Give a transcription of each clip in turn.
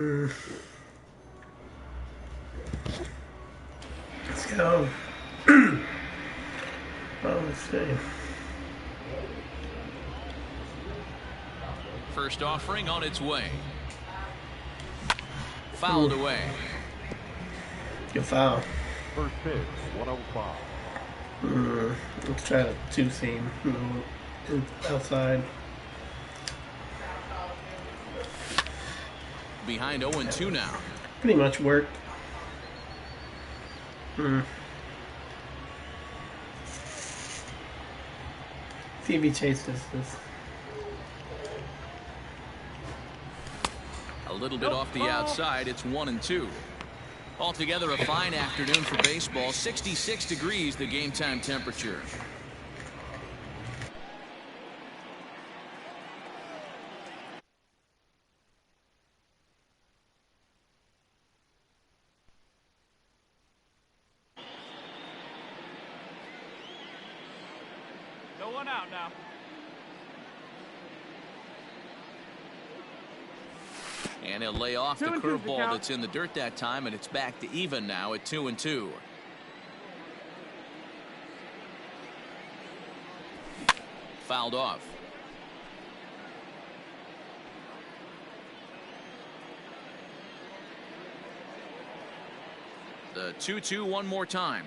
Mm. Let's go. Oh, let's see. First offering on its way. Fouled away. Good foul. First pitch, 105. Let's try the two seam. Outside. Behind 0-2 now. Pretty much worked. See if he chases this. A little bit off the outside. It's 1-2. Altogether, a fine afternoon for baseball. 66 degrees, the game time temperature. No one out now. And he'll lay off the curveball that's in the dirt that time, and it's back to even now at 2-2. Fouled off. The 2-2 one more time.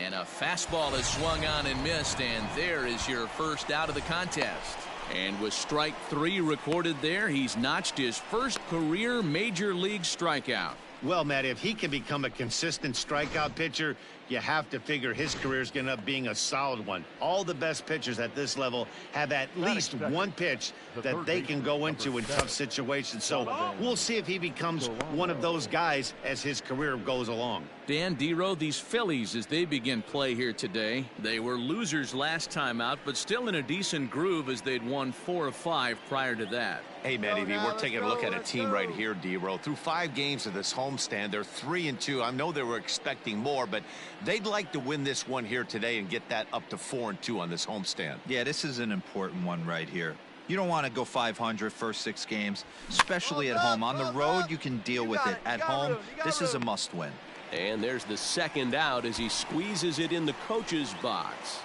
And a fastball is swung on and missed, and there is your first out of the contest. And with strike 3 recorded there, he's notched his first career major league strikeout. Well, Matt, if he can become a consistent strikeout pitcher, you have to figure his career is going to end up being a solid one. All the best pitchers at this level have at least one pitch that they can go into in tough situations. So we'll see if he becomes one of those guys as his career goes along. Dan Dero, these Phillies, as they begin play here today, they were losers last time out, but still in a decent groove as they'd won 4 of 5 prior to that. Hey, Matty V, we're taking a look at a team right here, Dero. Through 5 games of this homestand, they're 3-2. I know they were expecting more, but they'd like to win this one here today and get that up to 4-2 on this homestand. Yeah, this is an important one right here. You don't want to go 500 first 6 games, especially at home. On the road, you can deal with it. At home, this is a must-win. And there's the second out as he squeezes it in the coach's box.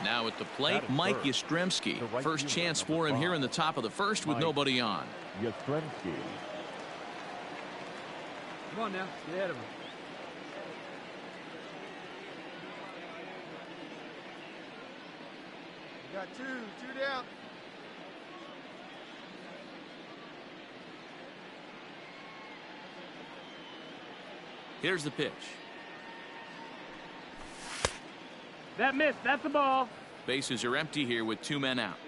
Now at the plate, Mike Yastrzemski. First chance for him here in the top of the first with nobody on. Yastrzemski. Come on now, get ahead of him. You got two down. Here's the pitch. That missed. That's the ball. Bases are empty here with 2 men out.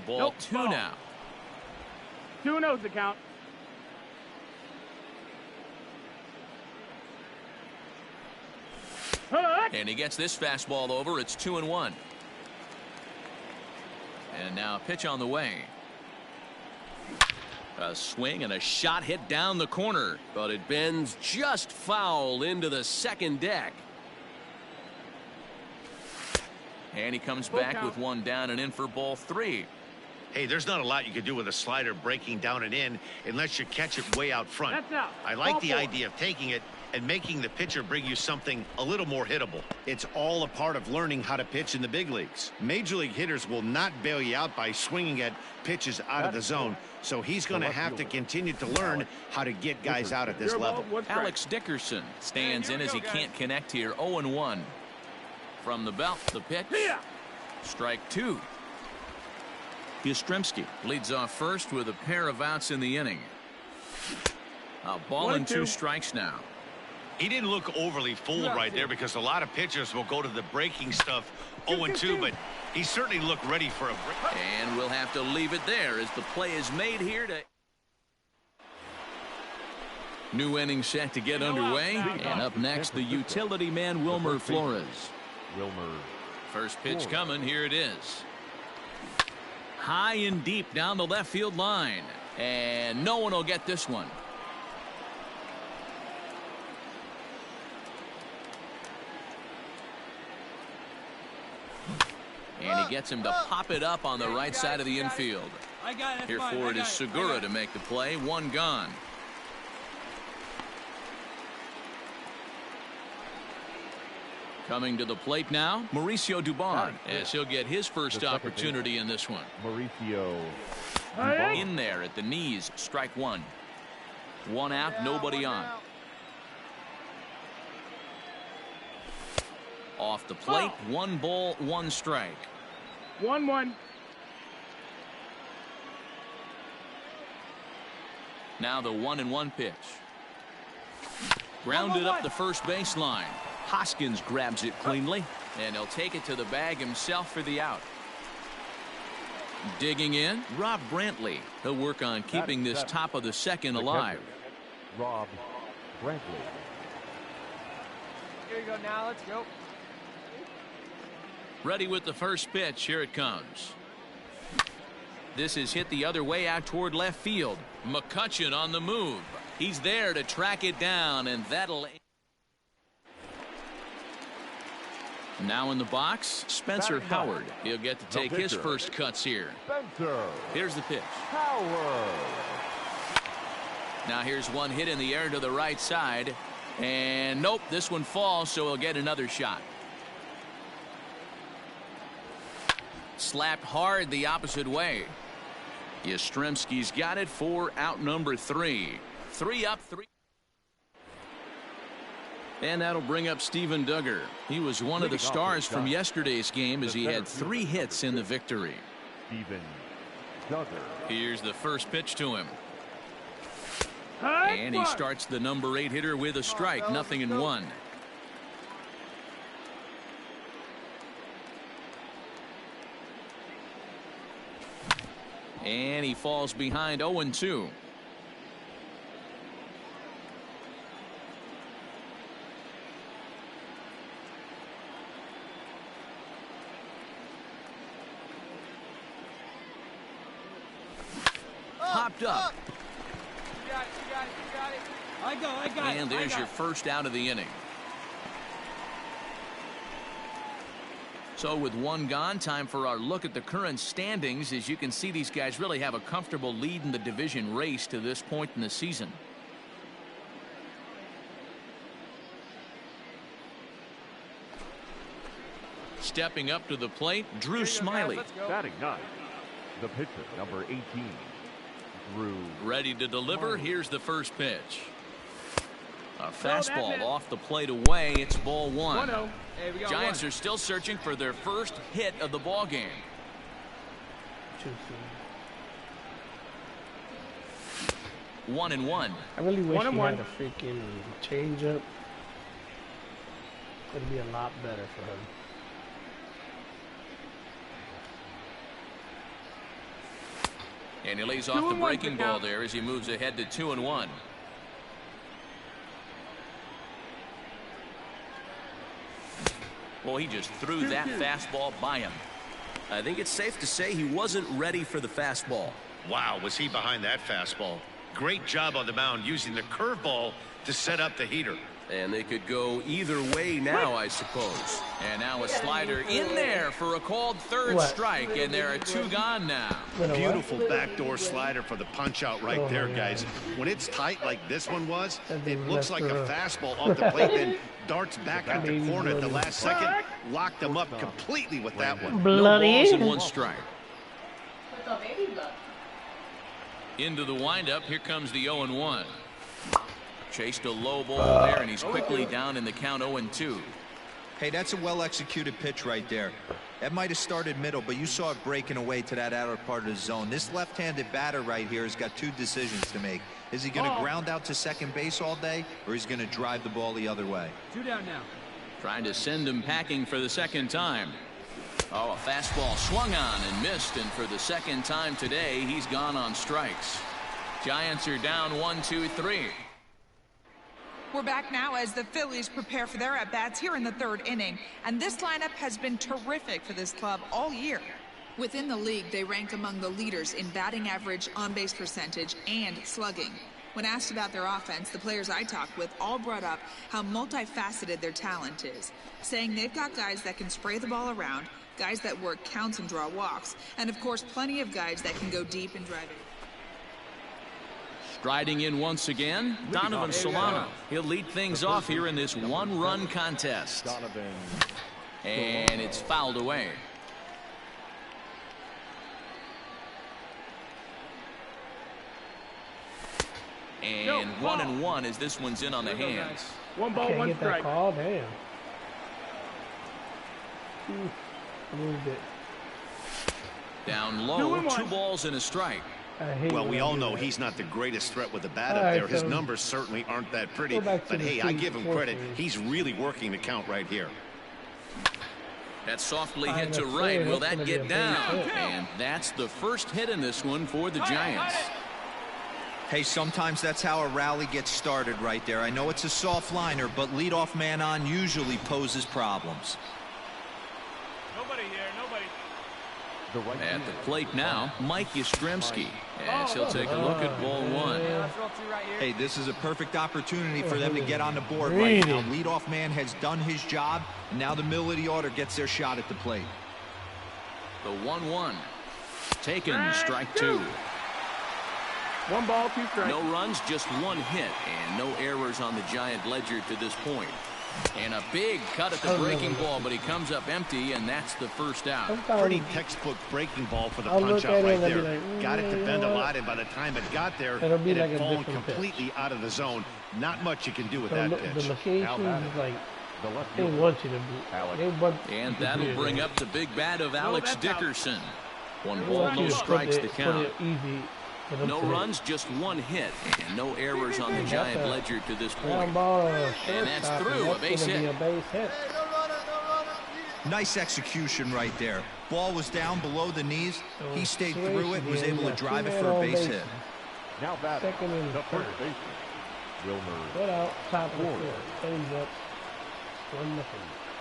Ball 2 now. 2-0's the count. And he gets this fastball over. It's 2-1. And now a pitch on the way. A swing and a shot hit down the corner, but it bends just foul into the second deck. And he comes back with 1 down and in for ball 3. Hey, there's not a lot you can do with a slider breaking down and in unless you catch it way out front. That's out. I like Ball the 4. idea of taking it and making the pitcher bring you something a little more hittable. It's all a part of learning how to pitch in the big leagues. Major league hitters will not bail you out by swinging at pitches out of the zone, so he's going to have to continue to learn how to get guys out at this level. Alex Dickerson stands in as he can't connect here. 0-1. From the belt, the pitch. Strike 2. Yastrzemski leads off first with a pair of outs in the inning. A ball and 2 strikes now. He didn't look overly fooled right there because a lot of pitchers will go to the breaking stuff 0-2, but he certainly looked ready for a break. And we'll have to leave it there as the play is made here to new inning set to get underway. And up next, the utility man Wilmer Flores. First pitch coming. Here it is. High and deep down the left field line, and no one will get this one. And he gets him to pop it up on the right side of the infield. Here for it is Segura to make the play. One gone. Coming to the plate now, Mauricio Dubon, as he'll get his first opportunity in this one. Mauricio In there at the knees, strike one. One out, nobody on. Off the plate, 1 ball, 1 strike. 1-1. Now the 1-1 pitch. Grounded up the first baseline. Hoskins grabs it cleanly, and he'll take it to the bag himself for the out. Digging in, Rob Brantley. He'll work on keeping this top of the second alive. Rob Brantley. Here you go now. Let's go. Ready with the first pitch. Here it comes. This is hit the other way out toward left field. McCutchen on the move. He's there to track it down, and that'll... Now in the box, Spencer Howard. He'll get to take his first cuts here. Spencer Here's the pitch. Howard. Now here's one hit in the air to the right side. And nope, this one falls, so he'll get another shot. Slapped hard the opposite way. Yastrzemski's got it for out number 3. 3 up, 3. And that'll bring up Steven Duggar. He was one of the stars from yesterday's game as he had 3 hits in the victory. Steven Duggar. Here's the first pitch to him. And he starts the number 8 hitter with a strike. 0-1. And he falls behind 0-2. Popped up. You got it. I got it. And there's your first out of the inning. So with 1 gone, time for our look at the current standings. As you can see, these guys really have a comfortable lead in the division race to this point in the season. Stepping up to the plate, Drew Smiley. Batting 9. The pitcher, number 18. Drew. Ready to deliver. Here's the first pitch. A fastball off the plate away. It's ball 1. Hey, Giants are still searching for their first hit of the ball game. 1-1. I really wish he 1-1. had a freaking changeup. It'd be a lot better for him. And he lays off the breaking ball there as he moves ahead to 2-1. Well, he just threw that fastball by him. I think it's safe to say he wasn't ready for the fastball. Wow, was he behind that fastball. Great job on the mound using the curveball to set up the heater. And they could go either way now, I suppose. And now a slider in there for a called third strike, and there are 2 gone now. Beautiful backdoor slider for the punch out right there, guys. When it's tight like this one was, it looks like a fastball off the plate, then darts back at the corner at the last second. Locked them up completely with that one. No balls and 1 strike. Into the windup, here comes the 0-1. Chased a low ball there, and he's quickly down in the count 0-2. Hey, that's a well-executed pitch right there. That might have started middle, but you saw it breaking away to that outer part of the zone. This left-handed batter right here has got 2 decisions to make. Is he going to ground out to second base all day, or is he going to drive the ball the other way? 2 down now. Trying to send him packing for the second time. Oh, a fastball swung on and missed, and for the second time today, he's gone on strikes. Giants are down 1-2-3. We're back now as the Phillies prepare for their at-bats here in the 3rd inning. And this lineup has been terrific for this club all year. Within the league, they rank among the leaders in batting average, on-base percentage, and slugging. When asked about their offense, the players I talked with all brought up how multifaceted their talent is, saying they've got guys that can spray the ball around, Guys that work counts and draw walks. And, of course, plenty of guys that can go deep in driving. Striding in once again, Donovan Solano. He'll lead things off here in this one-run contest. And it's fouled away. And 1-1 as this one's in on the hands. One ball, one strike. Call, damn. Moved it. Down low, 2 balls and a strike. Well, we all know he's not the greatest threat with the bat up there. His numbers certainly aren't that pretty. But hey, I give him credit. He's really working the count right here. That's softly hit to right. Will that get down? And that's the first hit in this one for the Giants. Hey, sometimes that's how a rally gets started right there. I know it's a soft liner, but leadoff man on usually poses problems. Nobody here, nobody. At the plate now, Mike Yastrzemski, as he'll take a look at ball 1. Hey, this is a perfect opportunity for them to get on the board right now. Leadoff man has done his job, and now the middle of the order gets their shot at the plate. The 1-1. Taken, strike 2. 1 ball, 2 strikes. No runs, just 1 hit, and no errors on the Giant ledger to this point. And a big cut at the breaking ball, but he comes up empty, and that's the first out. Pretty textbook breaking ball for the punch out right there. Got it to bend a lot, and by the time it got there, it had fallen completely out of the zone. Not much you can do with that pitch. The location is like, they want you to be. And that'll bring up the big bat of Alex Dickerson. 1 ball, no strikes to count. No runs, just 1 hit, and no errors on the Giant ledger to this point. And that's through, a base hit. Nice execution right there. Ball was down below the knees. He stayed through it and was able to drive it for a base hit. Now batting the first baseman, Wilmer. Put out, top of the field. Thumbs up.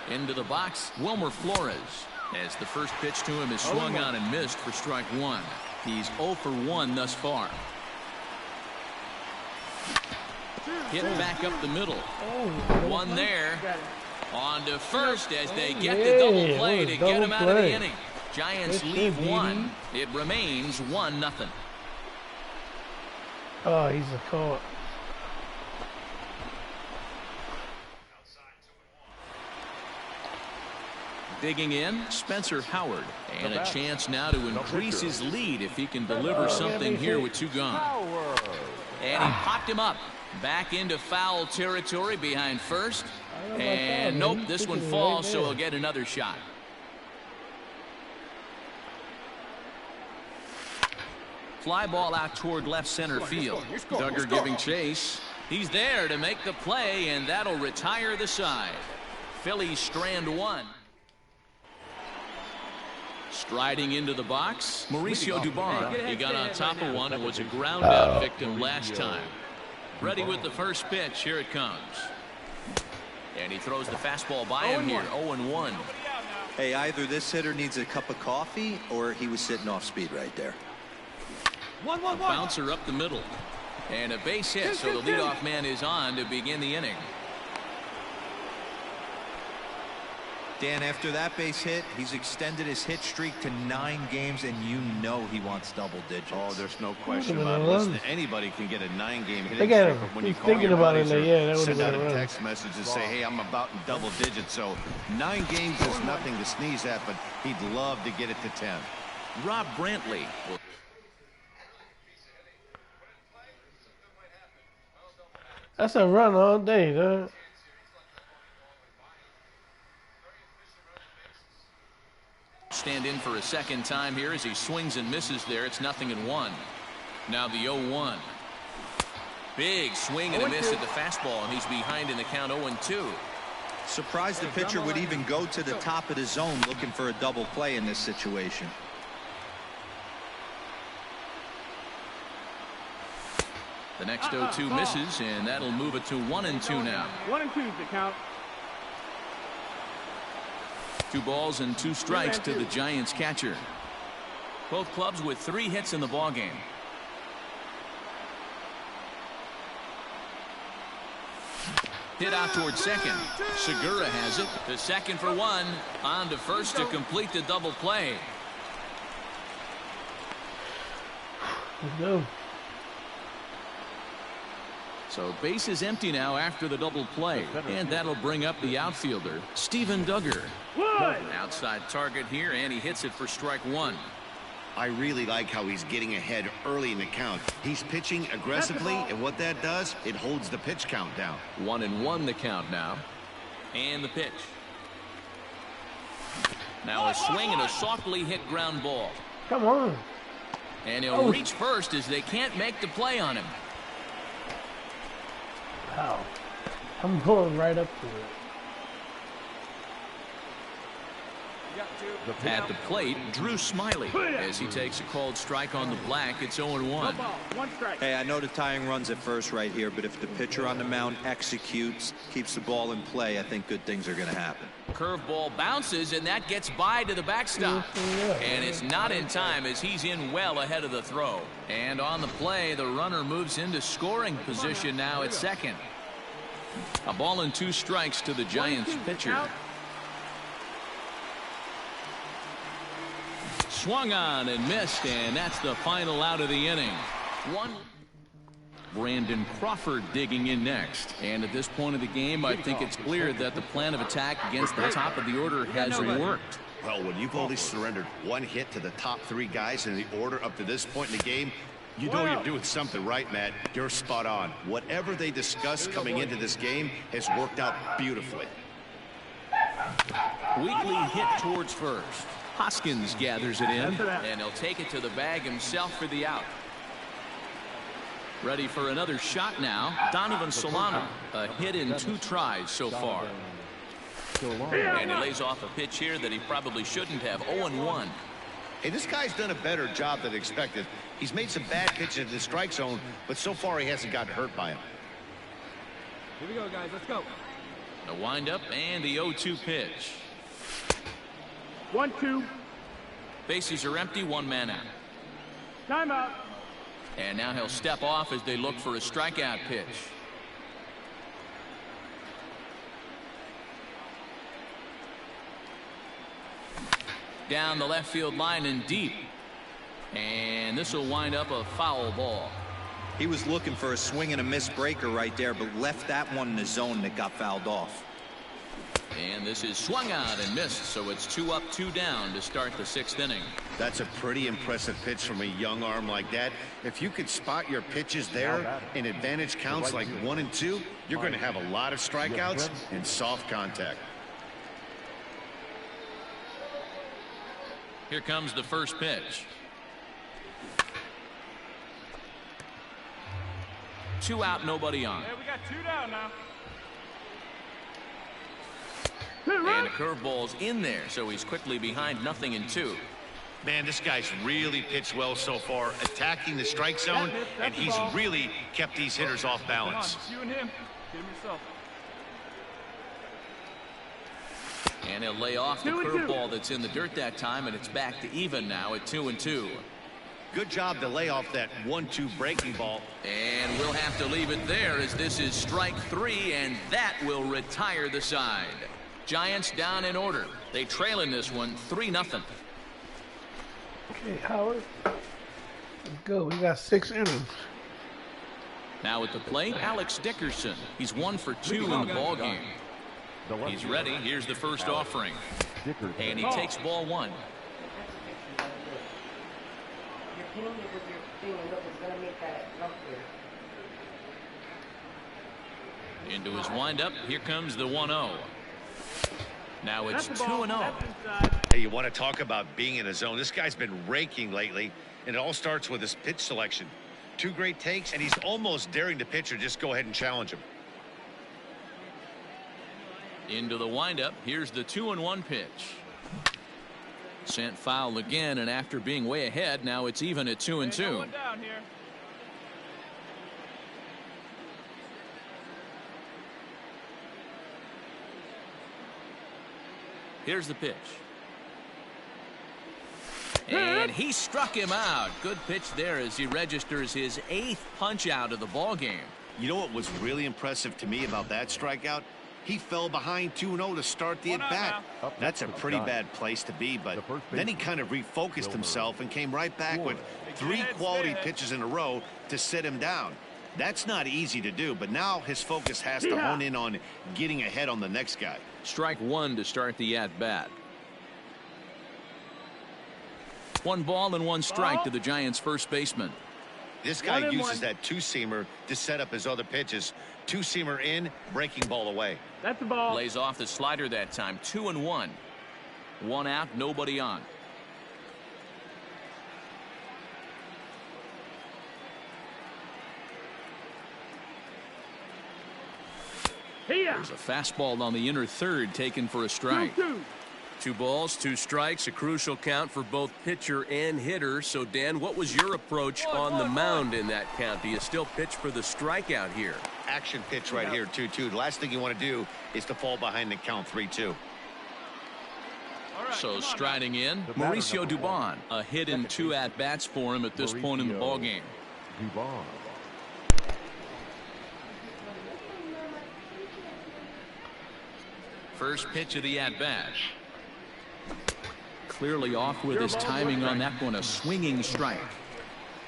1-0. Into the box, Wilmer Flores, as the first pitch to him is swung on and missed for strike 1. He's 0 for 1 thus far. Hit back up the middle. 1 there. On to first as they get the double play to get him out of the inning. Giants leave 1. It remains 1-0. Oh, he's a caught. Digging in, Spencer Howard. And a chance now to increase his lead if he can deliver something here with 2 gone. And he popped him up. Back into foul territory behind first. And nope, this one falls, so he'll get another shot. Fly ball out toward left center field. Duggar giving chase. He's there to make the play, and that'll retire the side. Phillies strand 1. Striding into the box, Mauricio Dubon. He got on top of one and was a ground out victim last time. Ready with the first pitch. Here it comes. And he throws the fastball by him here. 0-1. Hey, either this hitter needs a cup of coffee or he was sitting off speed right there. Bouncer up the middle. And a base hit, so the leadoff man is on to begin the inning. Dan, after that base hit, he's extended his hit streak to 9 games, and you know he wants double digits. Oh, there's no question about it. Listen, anybody can get a 9-game hitting streak, but when you call thinking your about it, buddies or send out a text message and say, hey, I'm about in double digits, so 9 games is nothing to sneeze at, but he'd love to get it to 10. Rob Brantley. That's a run all day, huh? Stand in for a second time here as he swings and misses there. It's 0-1. Now the 0-1. Big swing and a miss at the fastball, and he's behind in the count 0-2. Surprised the pitcher would even go to the top of the zone looking for a double play in this situation. The next 0-2 misses, and that'll move it to 1-2 now. 1-2 the count. 2 balls and 2 strikes to the Giants catcher. Both clubs with 3 hits in the ballgame. Hit out towards second. Segura has it. To second for one. On to first to complete the double play. Let's go. So base is empty now after the double play. And that'll bring up the outfielder, Steven Duggar. Outside target here, and he hits it for strike one. I really like how he's getting ahead early in the count. He's pitching aggressively, and what that does, it holds the pitch count down. 1-1 the count now. And the pitch. Now a swing and a softly hit ground ball. Come on. And he'll reach first as they can't make the play on him. Wow. I'm going right up to it. At the plate, Drew Smiley. As he takes a called strike on the black, it's 0-1. Hey, I know the tying run's at first right here, but if the pitcher on the mound executes, keeps the ball in play, I think good things are going to happen. Curveball bounces, and that gets by to the backstop. And it's not in time as he's in well ahead of the throw. And on the play, the runner moves into scoring position now at second. A ball and 2 strikes to the Giants pitcher. Swung on and missed, and that's the final out of the inning. Brandon Crawford digging in next. And at this point of the game, I think it's clear that the plan of attack against the top of the order has worked. Well, when you've only surrendered 1 hit to the top 3 guys in the order up to this point in the game, you know you're doing something right, Matt. You're spot on. Whatever they discussed coming into this game has worked out beautifully. Weekly hit towards first. Hoskins gathers it in, and he'll take it to the bag himself for the out. Ready for another shot now. Donovan Solano, a hit in 2 tries so far. And he lays off a pitch here that he probably shouldn't have. 0-1. Hey, this guy's done a better job than expected. He's made some bad pitches in the strike zone, but so far he hasn't gotten hurt by him. Here we go, guys. Let's go. The windup and the 0-2 pitch. 1-2. Bases are empty, 1 man out. Timeout. And now he'll step off as they look for a strikeout pitch. Down the left field line and deep. And this will wind up a foul ball. He was looking for a swing and a miss breaker right there, but left that one in the zone that got fouled off. And this is swung out and missed, so it's 2 up, 2 down to start the 6th inning. That's a pretty impressive pitch from a young arm like that. If you could spot your pitches there in advantage counts like 1 and 2, you're going to have a lot of strikeouts and soft contact. Here comes the first pitch. 2 out, nobody on. Hey, we got 2 down now. And the curveball's in there, so he's quickly behind 0-2. Man, this guy's really pitched well so far, attacking the strike zone, and he's really kept these hitters off balance. Come on, you and him. Get him yourself. And he'll lay off the curveball that's in the dirt that time, and it's back to even now at 2-2. Good job to lay off that 1-2 breaking ball. And we'll have to leave it there as this is strike 3, and that will retire the side. Giants down in order. They trail in this one 3-0. Okay, Howard. Let's go. We got 6 innings. Now at the plate, Alex Dickerson. He's 1 for 2 in the ball game. He's ready. Here's the first offering. And he takes ball 1. Into his windup. Here comes the 1-0. Now it's 2-0. Hey, you want to talk about being in a zone? This guy's been raking lately, and it all starts with his pitch selection. 2 great takes, and he's almost daring the pitcher just go ahead and challenge him. Into the windup. Here's the 2-1 pitch. Sent foul again, and after being way ahead, now it's even at 2-2. Here's the pitch. And he struck him out. Good pitch there as he registers his 8th punch out of the ball game. You know what was really impressive to me about that strikeout? He fell behind 2-0 to start the at-bat. That's a pretty bad place to be, but then he kind of refocused himself and came right back with 3 quality pitches in a row to sit him down. That's not easy to do, but now his focus has to hone in on getting ahead on the next guy. Strike 1 to start the at-bat. 1 ball and 1 strike to the Giants' first baseman. This guy uses that two-seamer to set up his other pitches. Two-seamer in, breaking ball away. That's the ball. Lays off the slider that time. 2-1. 1 out, nobody on. There's a fastball on the inner third taken for a strike. 2 balls, 2 strikes, a crucial count for both pitcher and hitter. So, Dan, what was your approach on the mound in that count? Do you still pitch for the strikeout here? Action pitch right here, 2-2. The last thing you want to do is to fall behind the count 3-2. So striding in, Mauricio Dubon. A hit in 2 at-bats for him at this point in the ballgame. Dubon. First pitch of the at-bat. Clearly off with his timing on that one, a swinging strike.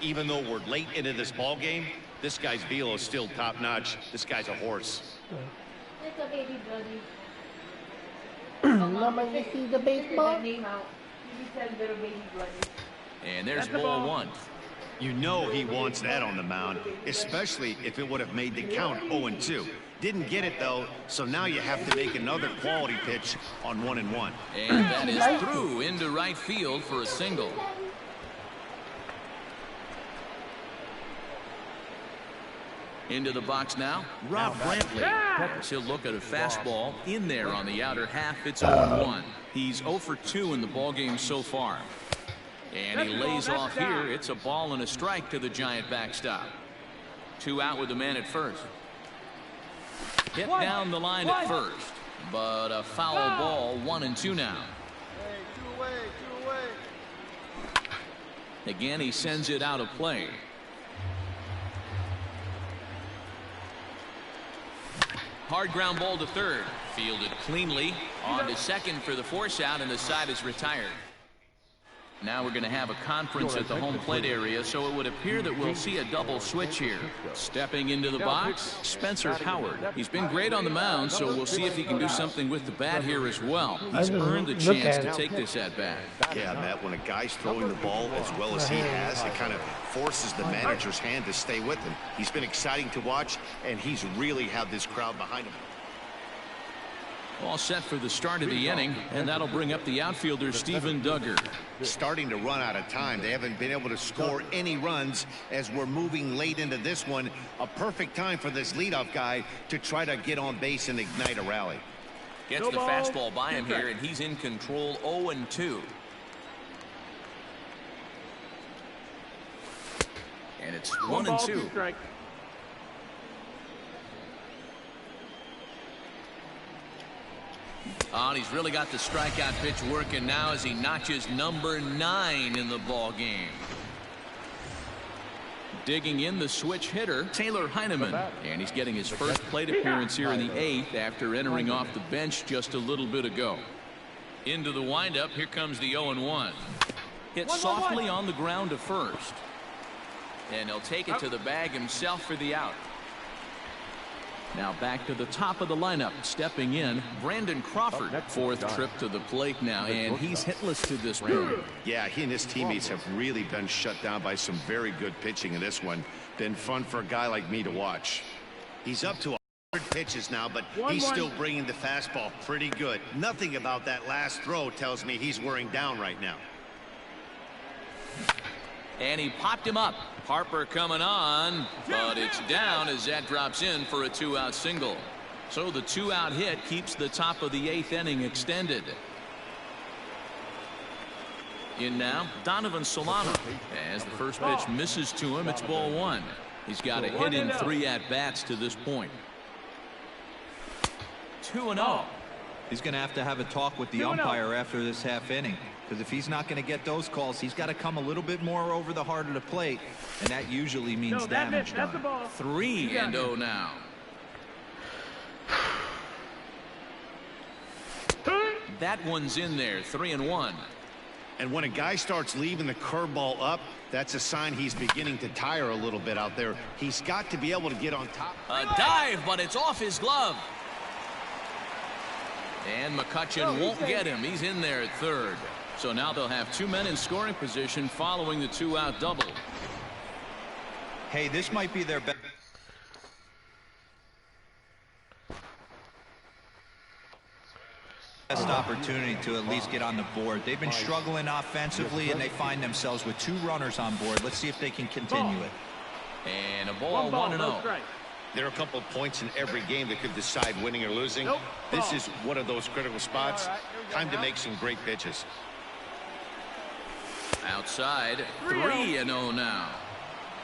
Even though we're late into this ball game, this guy's velo is still top-notch. This guy's a horse. It's a baby bloody. Mama, you see the baseball? And there's ball 1. You know he wants that on the mound, especially if it would have made the count 0-2. Didn't get it, though, so now you have to make another quality pitch on 1-1. And that is through into right field for a single. Into the box now, Rob Brantley. He'll look at a fastball in there on the outer half. It's 0-1. He's 0 for 2 in the ballgame so far. And he lays off here. It's a ball and a strike to the Giant backstop. 2 out with the man at first. Hit down the line at first, but a foul ball. 1-2 now. Two away. Again, he sends it out of play. Hard ground ball to third. Fielded cleanly. On to second for the force out, and the side is retired. Now we're going to have a conference at the home plate area, so it would appear that we'll see a double switch here. Stepping into the box, Spencer Howard. He's been great on the mound, so we'll see if he can do something with the bat here as well. He's earned the chance to take this at bat. Yeah, Matt, when a guy's throwing the ball as well as he has, it kind of forces the manager's hand to stay with him. He's been exciting to watch, and he's really had this crowd behind him. All set for the start of the inning, and that'll bring up the outfielder Steven Duggar. Starting to run out of time. They haven't been able to score any runs as we're moving late into this one. A perfect time for this leadoff guy to try to get on base and ignite a rally. Gets the fastball by him here, and he's in control. 0-2. And it's 1-2. Oh, and he's really got the strikeout pitch working now as he notches number 9 in the ball game. Digging in the switch hitter, Taylor Heineman. And he's getting his first plate appearance here in the 8th after entering off the bench just a little bit ago. Into the windup, here comes the 0-1. Hit softly on the ground to first. And he'll take it to the bag himself for the out. Now back to the top of the lineup. Stepping in, Brandon Crawford. 4th trip to the plate now, and he's hitless to this point. Yeah, he and his teammates have really been shut down by some very good pitching in this one. Been fun for a guy like me to watch. He's up to 100 pitches now, but he's still bringing the fastball pretty good. Nothing about that last throw tells me he's wearing down right now. And he popped him up. Harper coming on, but it's down as that drops in for a 2-out single. So the 2-out hit keeps the top of the 8th inning extended. In now, Donovan Solano. As the first pitch misses to him, it's ball 1. He's got a hit in 3 at-bats to this point. 2-0. He's going to have a talk with the umpire after this half inning. Because if he's not going to get those calls, he's got to come a little bit more over the heart of the plate, and that usually means damage done. 3-0 now. That one's in there, 3-1. And when a guy starts leaving the curveball up, that's a sign he's beginning to tire a little bit out there. He's got to be able to get on top. A dive, but it's off his glove. And McCutcheon won't get him. He's in there at third. So now they'll have 2 men in scoring position following the 2-out double. Hey, this might be their best opportunity to at least get on the board. They've been struggling offensively, and they find themselves with 2 runners on board. Let's see if they can continue it. And a ball, 1-0. There are a couple of points in every game that could decide winning or losing. This is one of those critical spots. Time to make some great pitches. Outside, 3-0 now.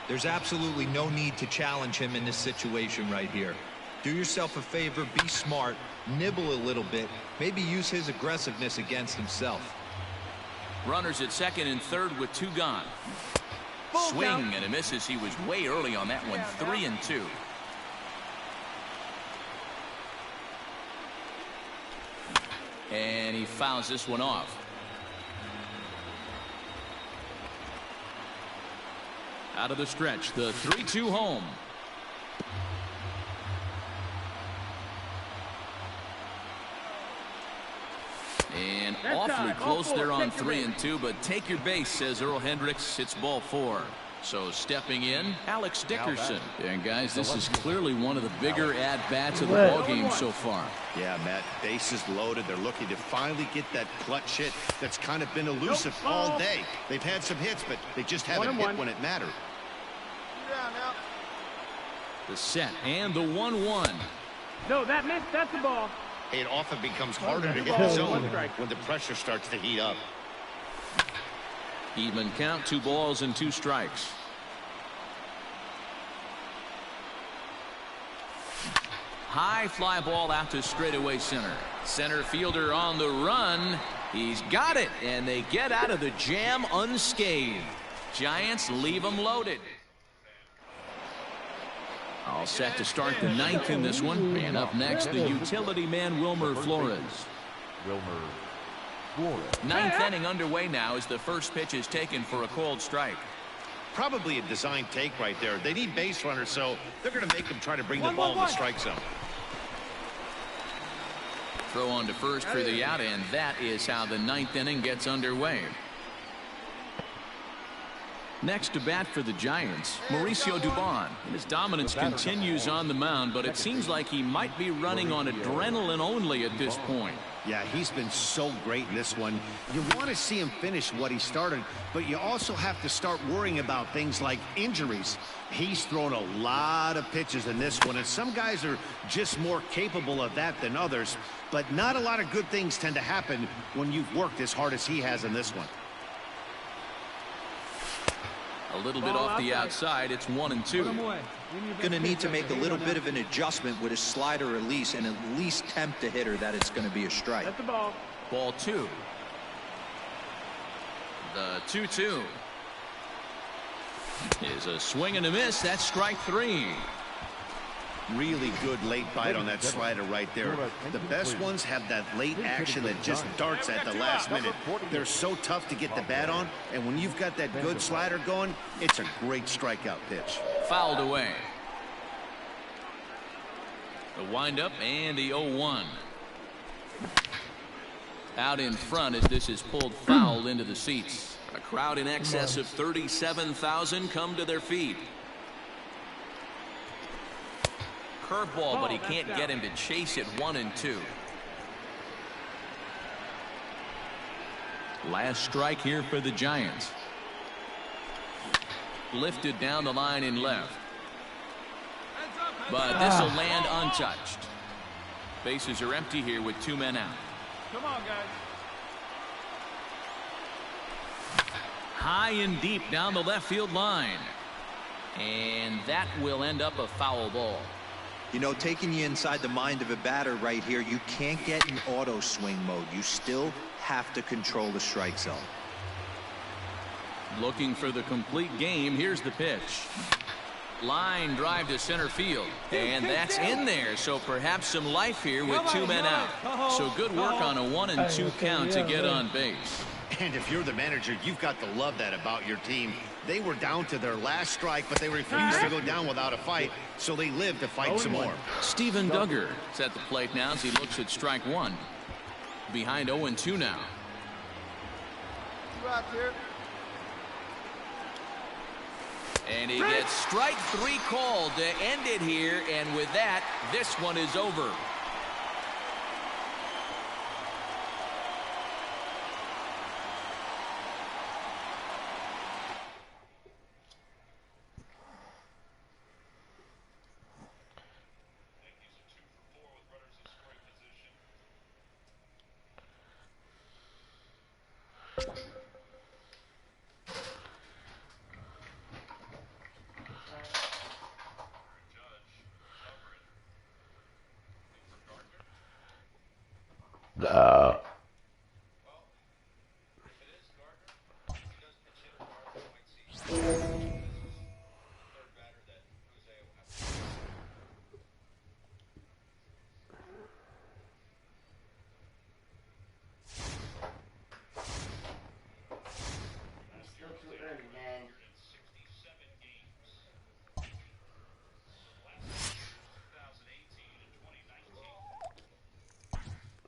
There's absolutely no need to challenge him in this situation right here. Do yourself a favor, be smart, nibble a little bit, maybe use his aggressiveness against himself. Runners at second and third with 2 gone. Swing and a misses. He was way early on that one, 3-2. And he fouls this one off. Out of the stretch, the 3-2 home. And awfully close there on 3-2, but take your base, says Earl Hendricks. It's ball 4. So stepping in, Alex Dickerson. And guys, this is clearly one of the bigger at-bats of the ballgame so far. Yeah, Matt, bases loaded. They're looking to finally get that clutch hit that's kind of been elusive all day. They've had some hits, but they just haven't hit when it mattered. The set and the 1-1. No, that missed. That's the ball. It often becomes harder to hit the zone when the pressure starts to heat up. Even count, 2 balls and 2 strikes. High fly ball out to straightaway center. Center fielder on the run. He's got it, and they get out of the jam unscathed. Giants leave them loaded. All set to start the 9th in this one. And up next, the utility man, Wilmer Flores. 9th inning underway now as the first pitch is taken for a called strike. Probably a design take right there. They need base runners, so they're going to make them try to bring the ball in the strike zone. Throw on to first for the out, and that is how the 9th inning gets underway. Next to bat for the Giants, Mauricio Dubon. His dominance continues on the mound, but it seems like he might be running on adrenaline only at this point. Yeah, he's been so great in this one. You want to see him finish what he started, but you also have to start worrying about things like injuries. He's thrown a lot of pitches in this one, and some guys are just more capable of that than others, but not a lot of good things tend to happen when you've worked as hard as he has in this one. A little bit off the outside. It's 1-2. Going to need to make a little bit of an adjustment with his slider release and at least tempt the hitter that it's going to be a strike. That's the ball. Ball 2. The 2-2 is a swing and a miss. That's strike 3. Really good late bite on that slider right there. The best ones have that late action that just darts at the last minute. They're so tough to get the bat on, and when you've got that good slider going, it's a great strikeout pitch. Fouled away. The windup and the 0-1. Out in front as this is pulled foul into the seats. A crowd in excess of 37,000 come to their feet. Curveball, but he can't get him to chase it. 1-2. Last strike here for the Giants. Lifted down the line in left. But this will land untouched. Bases are empty here with 2 men out. Come on, guys. High and deep down the left field line. And that will end up a foul ball. You know, taking you inside the mind of a batter right here, you can't get in auto swing mode. You still have to control the strike zone. Looking for the complete game. Here's the pitch. Line drive to center field, and that's in there, so perhaps some life here with 2 men out. So good work on a 1-2 count to get on base. And if you're the manager, you've got to love that about your team. They were down to their last strike, but they refused to go down without a fight, so they lived to fight some more. Steven Duggar is at the plate now as he looks at strike 1. Behind 0-2 now. And he gets strike 3 called to end it here, and with that, this one is over.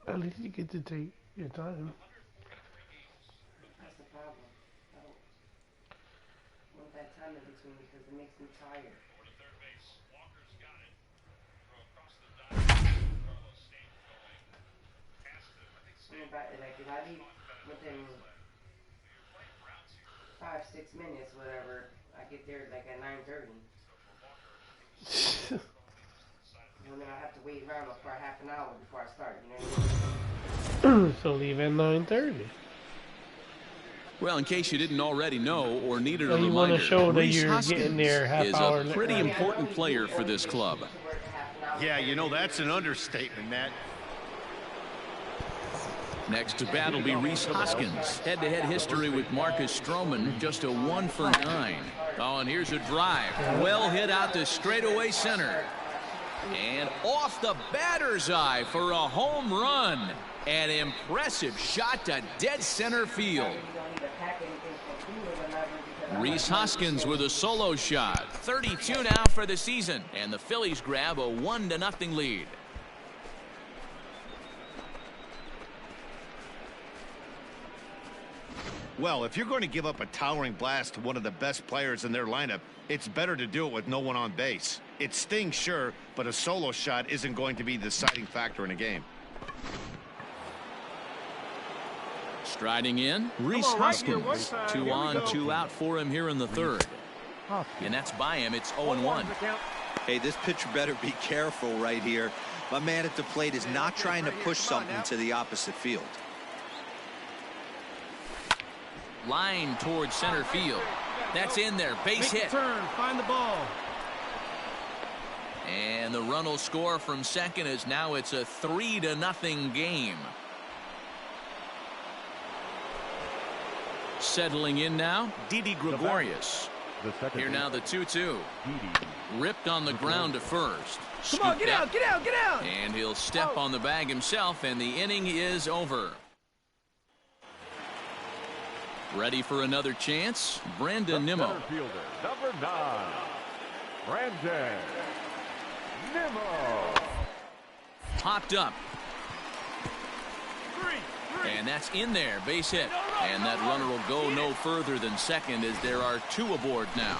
At least you get to take your time. That's the problem. I don't want that time in between because it makes me tired. Like if I leave within 5-6 minutes, whatever, I get there like at 9:30. And then I have to wait around for a half an hour before I start, you know what I mean? So leave at 9:30. Well, in case you didn't already know or needed a you reminder, want to show that Rhys you're Hoskins getting there half is hour a pretty important player for this club. Yeah, you know, that's an understatement, Matt. Next to bat will be Rhys Hoskins. Head-to-head history with Marcus Stroman, just a 1 for 9. Oh, and here's a drive. Well hit out to straightaway center. And off the batter's eye for a home run. An impressive shot to dead center field. Rhys Hoskins with a solo shot. 32 now for the season. And the Phillies grab a 1-0 lead. Well, if you're going to give up a towering blast to one of the best players in their lineup, it's better to do it with no one on base. It stings, sure, but a solo shot isn't going to be the deciding factor in a game. Striding in, Rhys Hoskins. 2 on, 2 out for him here in the third. And that's by him. It's 0-1. Hey, this pitcher better be careful right here. My man at the plate is not trying to push something to the opposite field. Line towards center field. That's in there. Base hit. Turn, find the ball. And the run will score from second as now it's a 3-0 game. Settling in now, Didi Gregorius. Here now the 2-2. Ripped on the ground to first. Come on, get out, get out, get out. And he'll step on the bag himself, and the inning is over. Ready for another chance? Brandon Nimmo. Number 9, Brandon Nimmo. Popped up. And that's in there. Base hit. And that runner will go no further than second as there are 2 aboard now.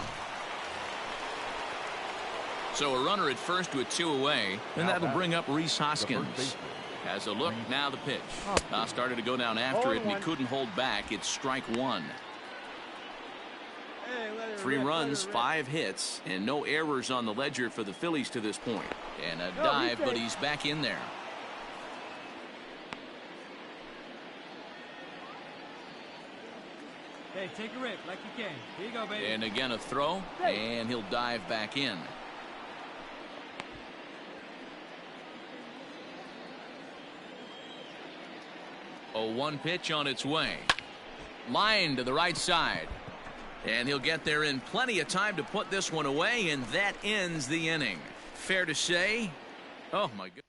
So a runner at first with 2 away. And that'll bring up Rhys Hoskins. Has a look, now the pitch. Started to go down after it, and he couldn't hold back. It's strike 1. 3 runs, 5 hits, and no errors on the ledger for the Phillies to this point. And a dive, but he's back in there. Hey, take a rip like you can. Here you go, baby. And again a throw, and he'll dive back in. 0-1 pitch on its way. Line to the right side. And he'll get there in plenty of time to put this one away, and that ends the inning. Fair to say? Oh, my goodness.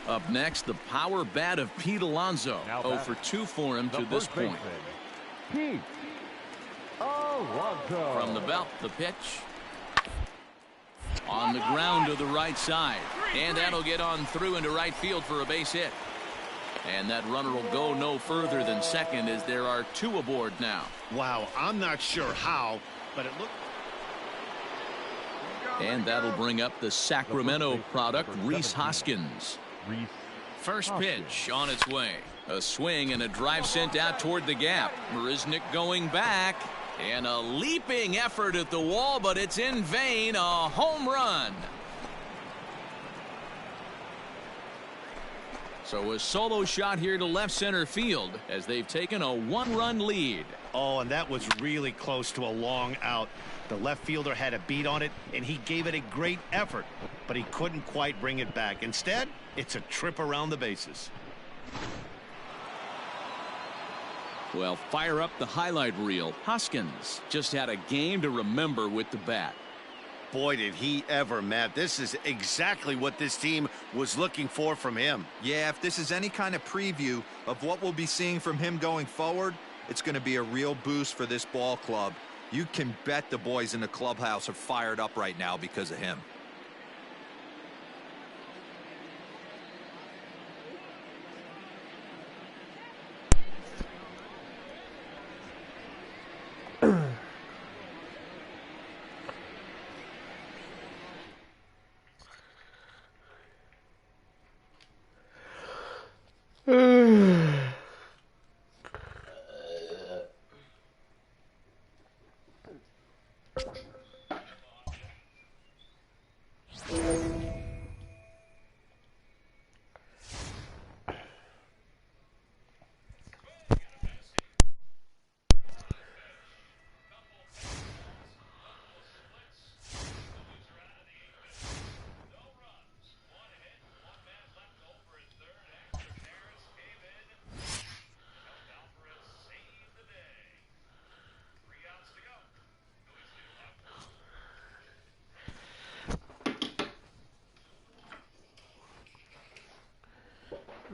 Up next, the power bat of Pete Alonso. 0 for 2 for him to this point. Pete Alonso. From the belt, the pitch. On the ground to the right side. And that'll get on through into right field for a base hit. And that runner will go no further than second as there are 2 aboard now. Wow, I'm not sure how, but it looked. And that'll bring up the Sacramento product, Rhys Hoskins. First pitch on its way. A swing and a drive sent out toward the gap. Marisnick going back. And a leaping effort at the wall, but it's in vain. A home run. So a solo shot here to left center field as they've taken a 1-run lead. Oh, and that was really close to a long out. The left fielder had a beat on it, and he gave it a great effort, but he couldn't quite bring it back. Instead, it's a trip around the bases. Well, fire up the highlight reel. Hoskins just had a game to remember with the bat. Boy, did he ever, Matt. This is exactly what this team was looking for from him. Yeah, if this is any kind of preview of what we'll be seeing from him going forward, it's going to be a real boost for this ball club. You can bet the boys in the clubhouse are fired up right now because of him.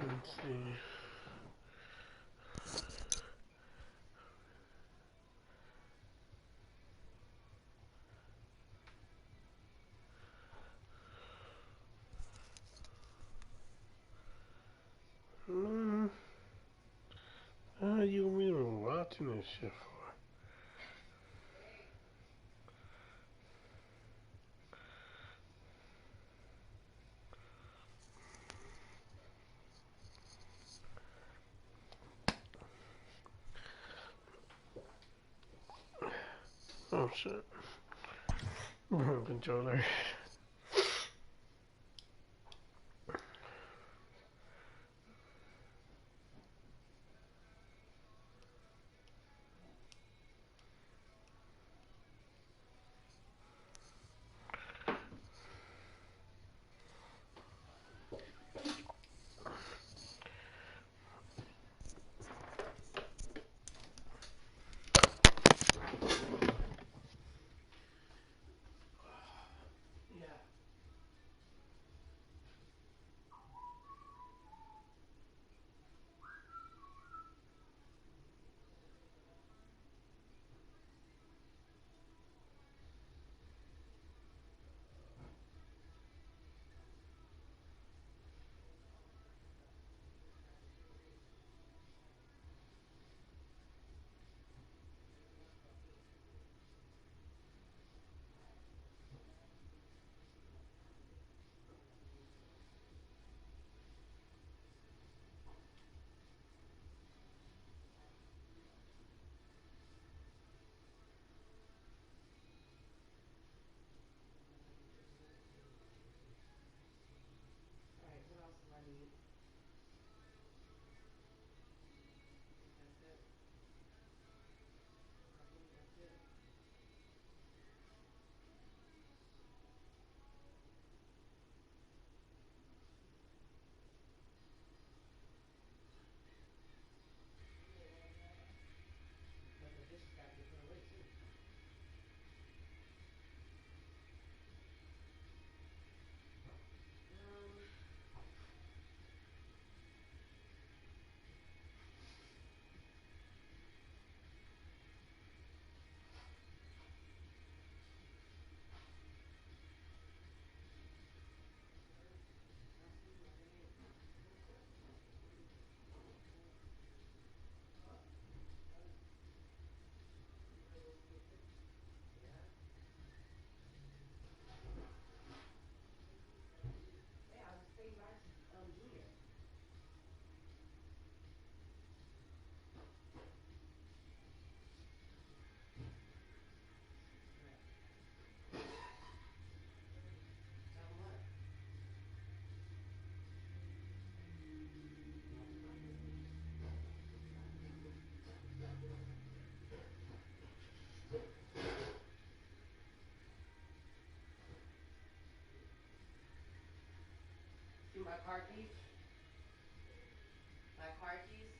Let's see. How you even watching this shit for? Oh shit. Controller. car keys? My car keys?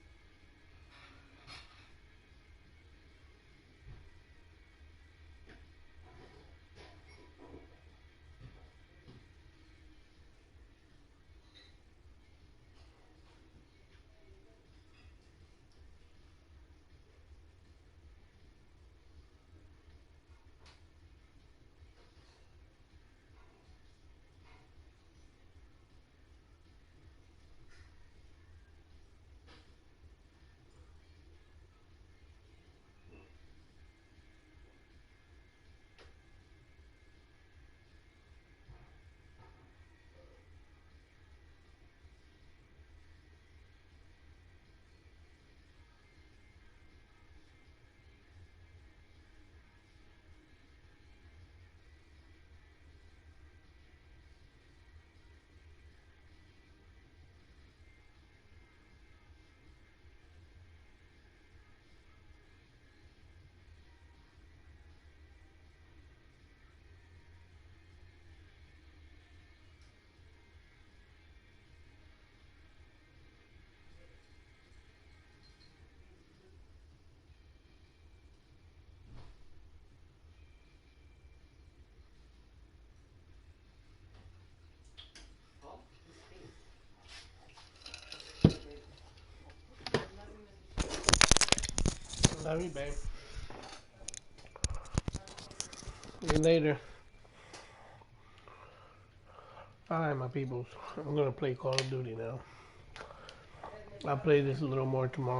Love you, babe. See you later. Alright, my peoples. I'm gonna play Call of Duty now. I'll play this a little more tomorrow.